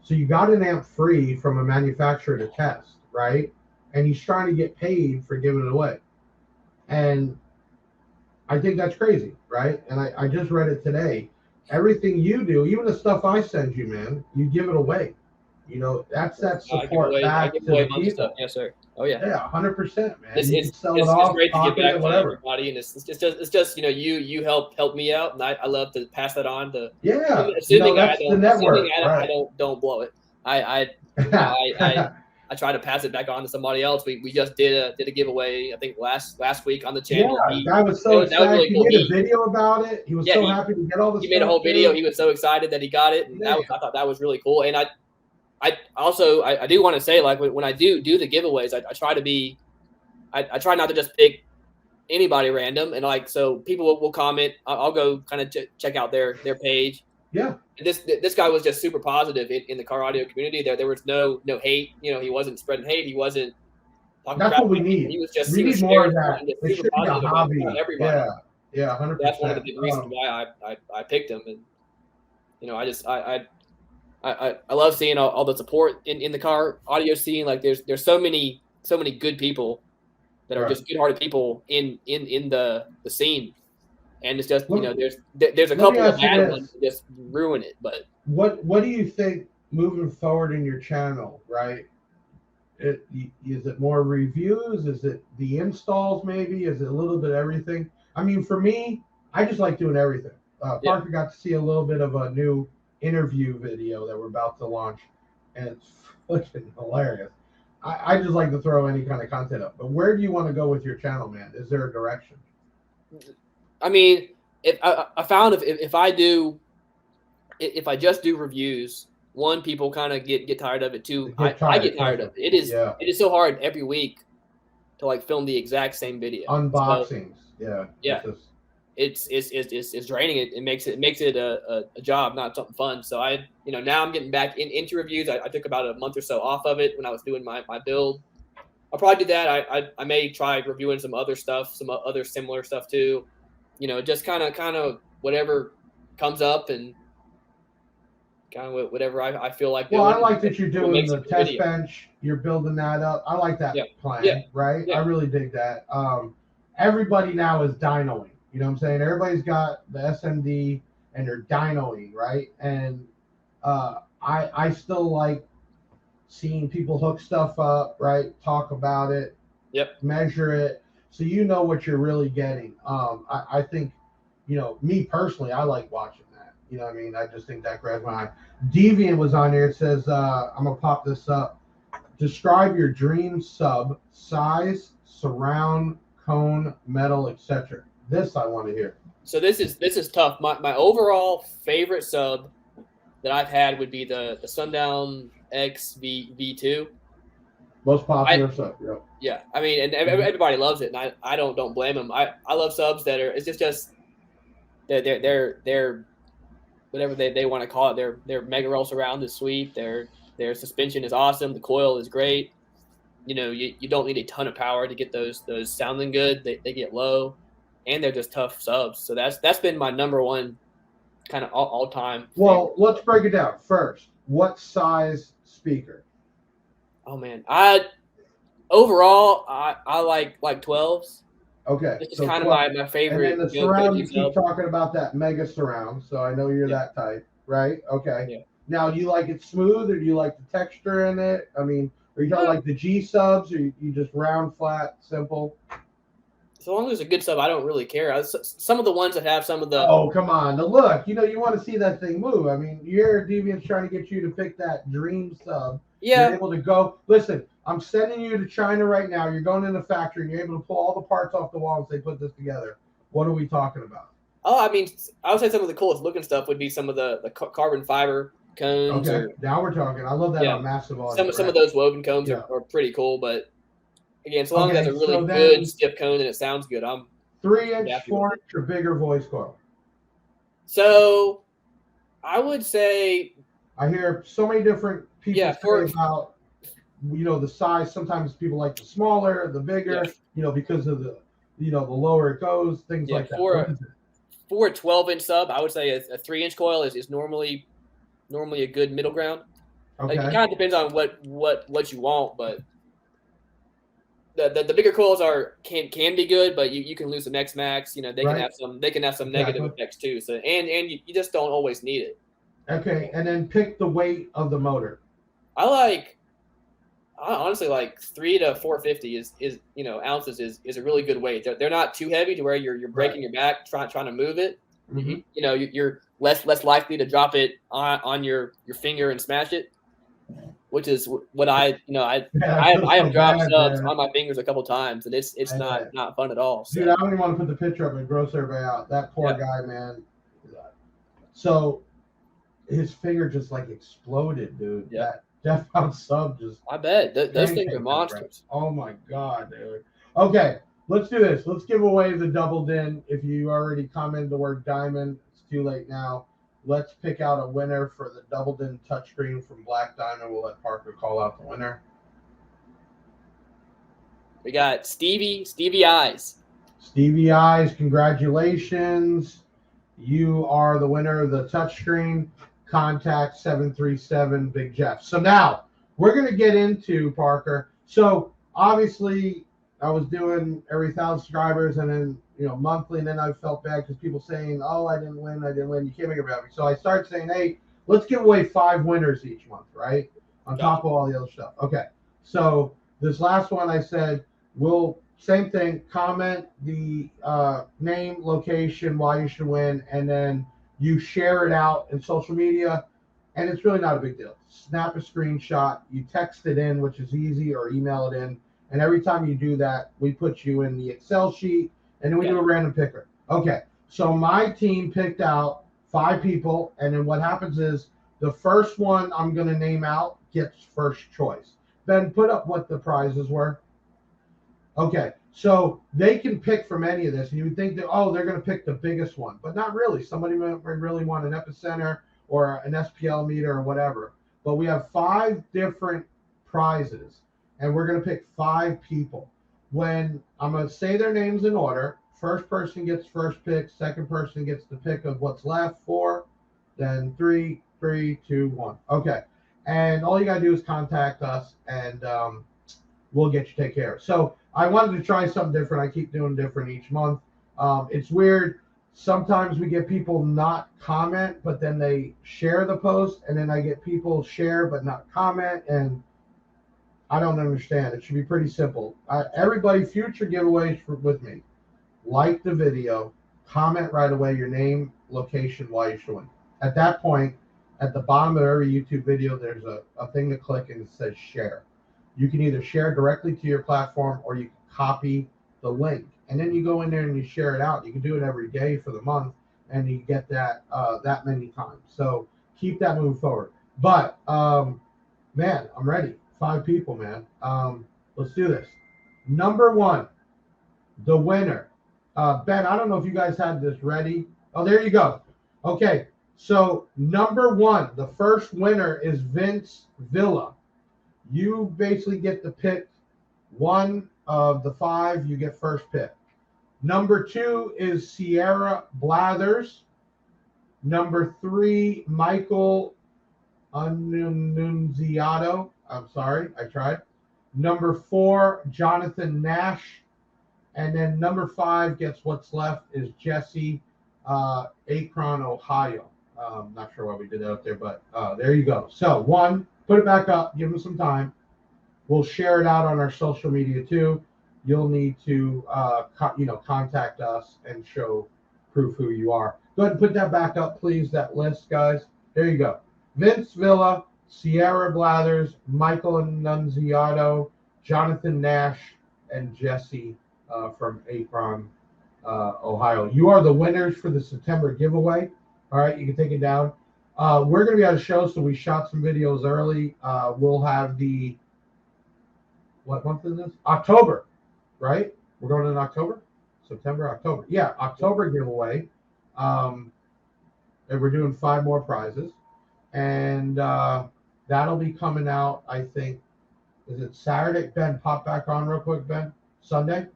So you got an amp free from a manufacturer to test, right? And he's trying to get paid for giving it away. And I think that's crazy, right? And I just read it today. Everything you do, even the stuff I send you, man, you give it away. That's that support back to the people. Stuff. Yes, sir. Oh yeah. Yeah, 100%, man. It's great to give back to everybody, and it's just you help me out, and I love to pass that on to. Yeah, assuming that's the network. I don't blow it. I try to pass it back on to somebody else. We just did a giveaway, I think last week on the channel. Yeah, I was so excited. Really cool. He made a video about it. He was so happy to get all this. He made a whole video. He was so excited that he got it, and I thought that was really cool. And I also do want to say, when I do the giveaways, I try to be, I try not to just pick anybody random, and so people will comment. I'll go kind of check out their page. Yeah. And this guy was just super positive in the car audio community. There was no hate. He wasn't spreading hate. He wasn't talking. That's what we need. He was just we need more of that. It should be a hobby. Everybody. Yeah, 100%. That's one of the big reasons why I picked him, and I love seeing all the support in the car audio scene. There's so many good people that are just good-hearted people in the scene, and it's just there's a couple of bad ones that just ruin it. But what do you think moving forward in your channel? Right? Is it more reviews? Is it the installs? Maybe is it a little bit of everything? I mean, for me, I just like doing everything. Parker got to see a little bit of a new interview video that we're about to launch, and it's looking hilarious. I just like to throw any kind of content up. But where do you want to go with your channel, man? Is there a direction? I mean, if I found if I just do reviews, one, people kind of get tired of it. Two, I get tired of it. It is so hard every week to like film the exact same video. Unboxings, so, yeah. It's draining. It makes it a job, not something fun. So now I'm getting back into reviews. I took about a month or so off of it when I was doing my build. I'll probably do that. I may try reviewing some other stuff, some other similar stuff too. Just kind of whatever comes up and kind of whatever I feel like doing. Well, I like that you're doing the test bench. You're building that up. I like that plan, right? Yeah. I really dig that. Everybody now is dynoing. You know what I'm saying? Everybody's got the SMD and they're dynoing, right? And I still like seeing people hook stuff up, right? Talk about it, measure it, so you know what you're really getting. I think, me personally, I like watching that. You know what I mean? I just think that grabs my eye. Deviant was on there. It says, I'm gonna pop this up. Describe your dream sub, size, surround, cone, metal, etc. This I want to hear. So this is tough. My overall favorite sub that I've had would be the Sundown X V2. Most popular sub. Yep. Yeah. I mean, and everybody loves it, and I don't blame them. I love subs that are. It's just they're whatever they want to call it. Their mega roll surround is sweet. Their suspension is awesome. The coil is great. You don't need a ton of power to get those sounding good. They get low. And they're just tough subs. So that's been my number one kind of all time. Well, let's break it down. First, what size speaker? Oh man, overall I like 12s. Okay, it's kind of my favorite. And then the surround, you keep talking about that mega surround, so I know you're that type, right? Okay. Yeah. Now, do you like it smooth, or do you like the texture in it? I mean, are you talking like the G subs, or you just round, flat, simple? So long as it's a good sub, I don't really care. Some of the ones that have some of the... Oh, come on. The look. You want to see that thing move. I mean, your Deviant's trying to get you to pick that dream sub. Yeah. You're able to go... Listen, I'm sending you to China right now. You're going in the factory, and you're able to pull all the parts off the wall and say, put this together. What are we talking about? Oh, I mean, I would say some of the coolest looking stuff would be some of the carbon fiber cones. Okay, now we're talking. I love that on massive audio. Some of those woven cones are pretty cool, but... Again, so long as it's a really good stiff cone and it sounds good, I'm 3-inch, 4-inch, or bigger voice coil. So, I would say I hear so many different people say about the size. Sometimes people like the smaller, the bigger, because of the the lower it goes, things like that. For a 12-inch sub, I would say a 3-inch coil is normally a good middle ground. Okay. It kind of depends on what you want, but. The bigger coils can be good, but you can lose some X max. They can have some negative effects too. So and you just don't always need it. Okay, and then pick the weight of the motor. I honestly like 3 to 450 is ounces is a really good weight. They're not too heavy to where you're breaking your back trying to move it. Mm-hmm. You're less likely to drop it on your finger and smash it. Which is what I have dropped subs on my fingers a couple times, and it's not fun at all. So. Dude, I don't even want to put the picture up and gross everybody out. That poor guy, man. So his finger just like exploded, dude. Yeah. That Deathbound sub just. I bet those things are monsters. Oh my god, dude. Okay, let's do this. Let's give away the double din. If you already commented the word diamond, it's too late now. Let's pick out a winner for the double din touchscreen from Black Diamond. We'll let Parker call out the winner. We got Stevie Eyes. Stevie Eyes, congratulations. You are the winner of the touchscreen. Contact 737 Big Jeff. So now we're going to get into Parker. So obviously I was doing every 1,000 subscribers and then monthly, and then I felt bad because people saying, "Oh, I didn't win. You can't make it about me." So I started saying, "Hey, let's give away 5 winners each month, right? On top of all the other stuff." Okay. So this last one, I said, same thing. Comment the name, location, why you should win, and then you share it out in social media, and it's really not a big deal. Snap a screenshot, you text it in, which is easy, or email it in. And every time you do that, we put you in the Excel sheet, and then we do a random picker. Okay, so my team picked out 5 people, and then what happens is the first one I'm going to name out gets first choice. Ben, put up what the prizes were. Okay, so they can pick from any of this, and you would think that, oh, they're going to pick the biggest one, but not really. Somebody might really want an epicenter or an SPL meter or whatever. But we have 5 different prizes, and we're going to pick 5 people. When I'm going to say their names in order, first person gets first pick, second person gets the pick of what's left, 4, then 3, 2, 1. Okay, and all you got to do is contact us, and we'll get you taken care of. So I wanted to try something different. I keep doing different each month. It's weird. Sometimes we get people not comment, but then they share the post, and then I get people share but not comment, and I don't understand. It should be pretty simple. Everybody, future giveaways with me, like the video, comment right away your name, location, why you're showing. At that point, at the bottom of every YouTube video, there's a thing to click, and it says share. You can either share directly to your platform, or you can copy the link, and then you go in there and you share it out. You can do it every day for the month, and you get that that many times. So keep that moving forward. But man, I'm ready. 5 people, man. Let's do this. Number 1, the winner. Ben, I don't know if you guys had this ready. Oh, there you go. Okay, so number 1, the first winner is Vince Villa. You basically get to pick 1 of the 5. You get first pick. Number 2 is Sierra Blathers. Number 3, Michael Annunziato. I'm sorry, I tried. Number 4, Jonathan Nash. And then number 5 gets what's left is Jesse, Akron, Ohio. Not sure why we did that up there, but there you go. So 1, put it back up, give them some time. We'll share it out on our social media too. You'll need to, contact us and show proof who you are. Go ahead and put that back up, please, that list, guys. There you go. Vince Villa, Sierra Blathers, Michael Annunziato, Jonathan Nash, and Jesse from Akron, Ohio. You are the winners for the September giveaway. All right, you can take it down. We're going to be at a show, so we shot some videos early. We'll have the, what month is this? October, right? We're going in October? September, October. Yeah, October giveaway. And we're doing 5 more prizes. And that'll be coming out, I think, is it Saturday? Ben, pop back on real quick, Ben. Sunday?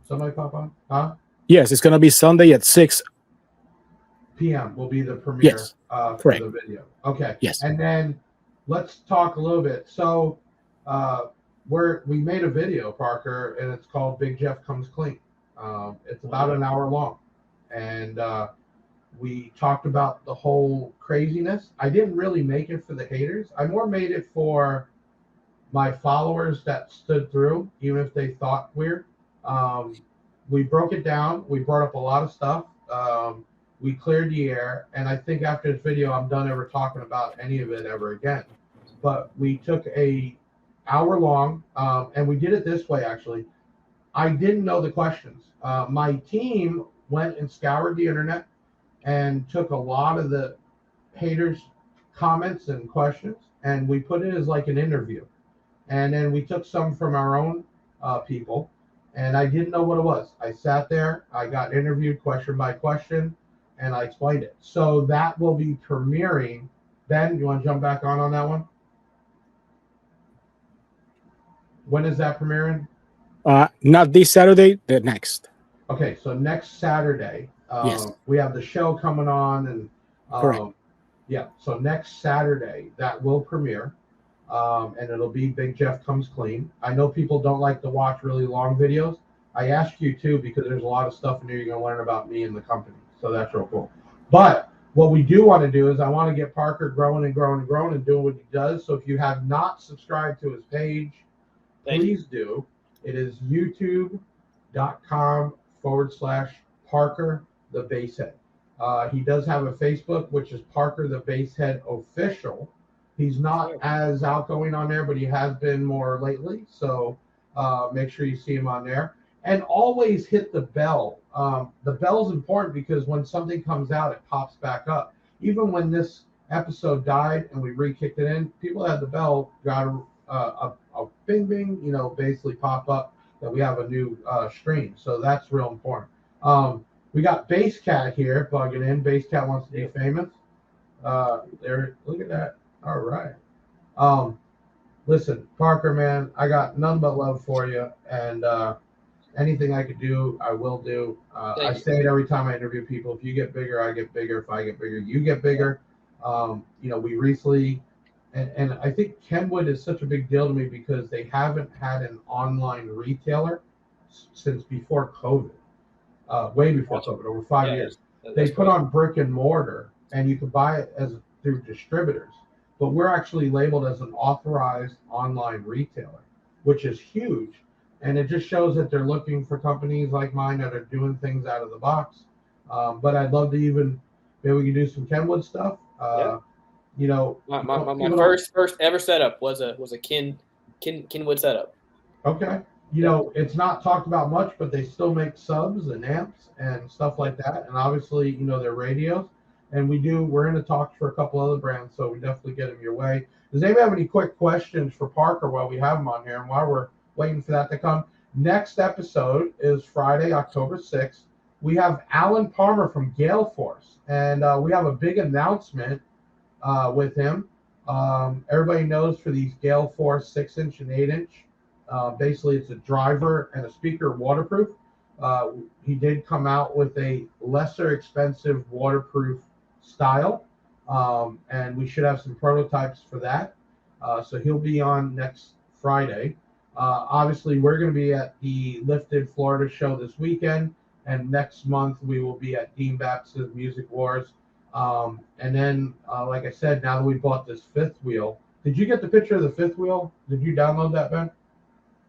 Somebody pop on? Huh? Yes, it's going to be Sunday at 6 p.m. will be the premiere for the video. Okay. Yes. And then let's talk a little bit. So we made a video, Parker, and it's called Big Jeff Comes Clean. It's about an hour long. And we talked about the whole craziness. I didn't really make it for the haters. I more made it for my followers that stood through, even if they thought weird. We broke it down. We brought up a lot of stuff. We cleared the air. And I think after this video, I'm done ever talking about any of it ever again. But we took a hour long, and we did it this way, actually. I didn't know the questions. My team went and scoured the internet and took a lot of the haters' comments and questions, and we put it as like an interview. And then we took some from our own people, and I didn't know what it was. I sat there, I got interviewed question by question, and I explained it. So that will be premiering. Ben, you want to jump back on that one? When is that premiering? Not this Saturday, the next. Okay, so next Saturday, yes. We have the show coming on, and yeah, so next Saturday that will premiere, and it'll be Big Jeff Comes Clean. I know people don't like to watch really long videos. I asked you to because there's a lot of stuff in here you're going to learn about me and the company, so that's real cool. But what we do want to do is I want to get Parker growing and growing and growing and doing what he does. So if you have not subscribed to his page, please do. It is youtube.com/Parker the Basshead. He does have a Facebook, which is Parker the Basshead Official. He's not as outgoing on there, but he has been more lately. So make sure you see him on there. And always hit the bell. The bell's important because when something comes out, it pops back up. Even when this episode died and we re-kicked it in, people had the bell, got a bing bing, basically pop up that we have a new stream. So that's real important. We got Bass Cat here plugging in. Bass Cat wants to be famous. There, look at that. All right. Listen, Parker, man, I got none but love for you, and anything I could do, I will do. I say it every time I interview people. If you get bigger, I get bigger. If I get bigger, you get bigger. We recently, and I think Kenwood is such a big deal to me because they haven't had an online retailer since before COVID. Way before COVID, over 5 years. They put on brick and mortar, and you can buy it through distributors. But we're actually labeled as an authorized online retailer, which is huge. And it just shows that they're looking for companies like mine that are doing things out of the box. But I'd love to maybe we can do some Kenwood stuff. My first ever setup was a Kenwood setup. Okay. It's not talked about much, but they still make subs and amps and stuff like that. And obviously, their radios. And we're in the talks for a couple other brands, so we definitely get them your way. Does anybody have any quick questions for Parker while we have him on here? And while we're waiting for that to come, next episode is Friday, October 6th. We have Alan Palmer from Gale Force, and we have a big announcement with him. Everybody knows for these Gale Force 6-inch and 8-inch, basically it's a driver and a speaker waterproof. He did come out with a lesser expensive waterproof style, and we should have some prototypes for that. So he'll be on next Friday. Obviously, we're going to be at the Lifted Florida show this weekend, and next month we will be at Dean Baptist's Music Wars. And then, like I said, now that we bought this fifth wheel, did you get the picture of the fifth wheel? Did you download that, Ben?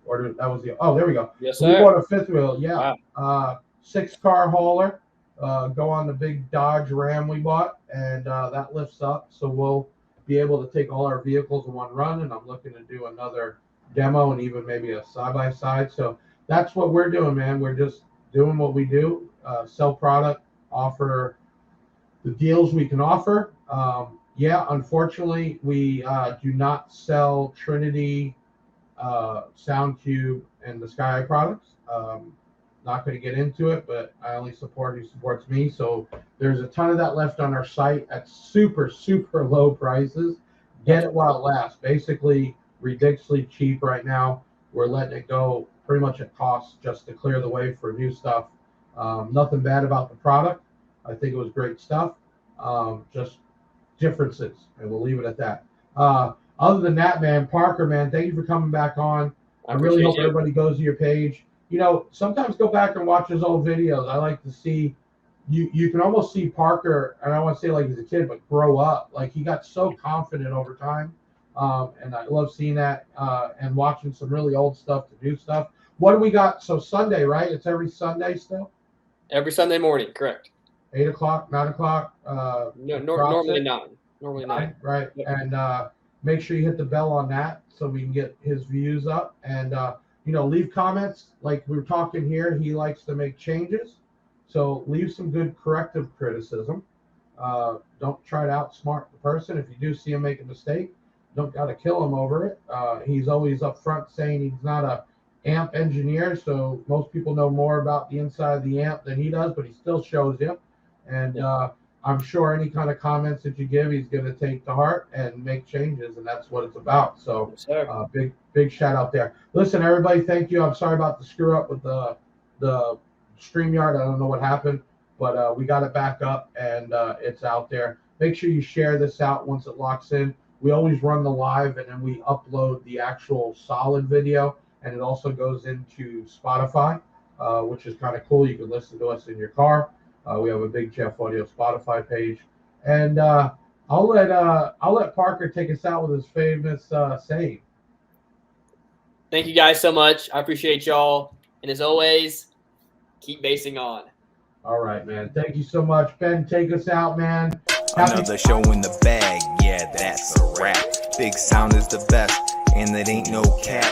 Or that was there we go. Yes, sir. We bought a fifth wheel, yeah. Wow. 6-car hauler. Go on the big Dodge Ram we bought, and that lifts up, so we'll be able to take all our vehicles in one run. And I'm looking to do another demo and even maybe a side-by-side. So that's what we're doing, man. We're just doing what we do, sell product, offer the deals we can offer. Unfortunately, we do not sell Trinity, SoundCube, and the Sky products. Not going to get into it, but I only support who supports me. So there's a ton of that left on our site at super, super low prices. Get it while it lasts. Basically, ridiculously cheap right now. We're letting it go pretty much at cost just to clear the way for new stuff. Nothing bad about the product. I think it was great stuff. Just differences, and we'll leave it at that. Other than that, man, Parker, man, thank you for coming back on. I really hope everybody goes to your page. Sometimes go back and watch his old videos. I like to see, you can almost see Parker, and I don't want to say like he's a kid, but grow up. Like he got so confident over time. And I love seeing that and watching some really old stuff to do stuff. What do we got? So Sunday, right? It's every Sunday still? Every Sunday morning, correct. 8 o'clock, 9 o'clock? Normally 9. Normally 9. Right. Yep. And make sure you hit the bell on that so we can get his views up. And, leave comments. Like we were talking here, he likes to make changes. So leave some good corrective criticism. Don't try to outsmart the person. If you do see him make a mistake, don't got to kill him over it. He's always up front saying he's not a amp engineer, so most people know more about the inside of the amp than he does, but he still shows you. And I'm sure any kind of comments that you give, he's going to take to heart and make changes, and that's what it's about. So big shout out there. Listen, everybody, thank you. I'm sorry about the screw up with the StreamYard. I don't know what happened, but we got it back up, and it's out there. Make sure you share this out once it locks in. We always run the live, and then we upload the actual solid video, and it also goes into Spotify, which is kind of cool. You can listen to us in your car. We have a Big Jeff Audio Spotify page, and I'll let Parker take us out with his famous saying. Thank you guys so much. I appreciate y'all, and as always, keep basing on. All right, man. Thank you so much. Ben, take us out, man. Another show in the bag, yeah, that's a wrap. Big Sound is the best, and it ain't no cap.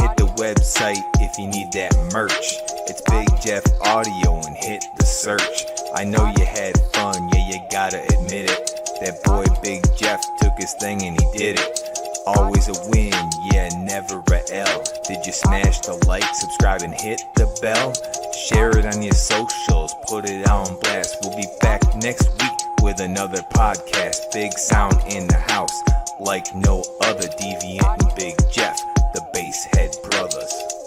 Hit the website if you need that merch. It's Big Jeff Audio and hit the search. I know you had fun, yeah, you gotta admit it. That boy Big Jeff took his thing and he did it. Always a win, yeah, never a L. Did you smash the like, subscribe, and hit the bell? Share it on your socials, put it on blast. We'll be back next week with another podcast. Big Sound in the house, like no other. Deviant and Big Jeff, the Basshead brothers.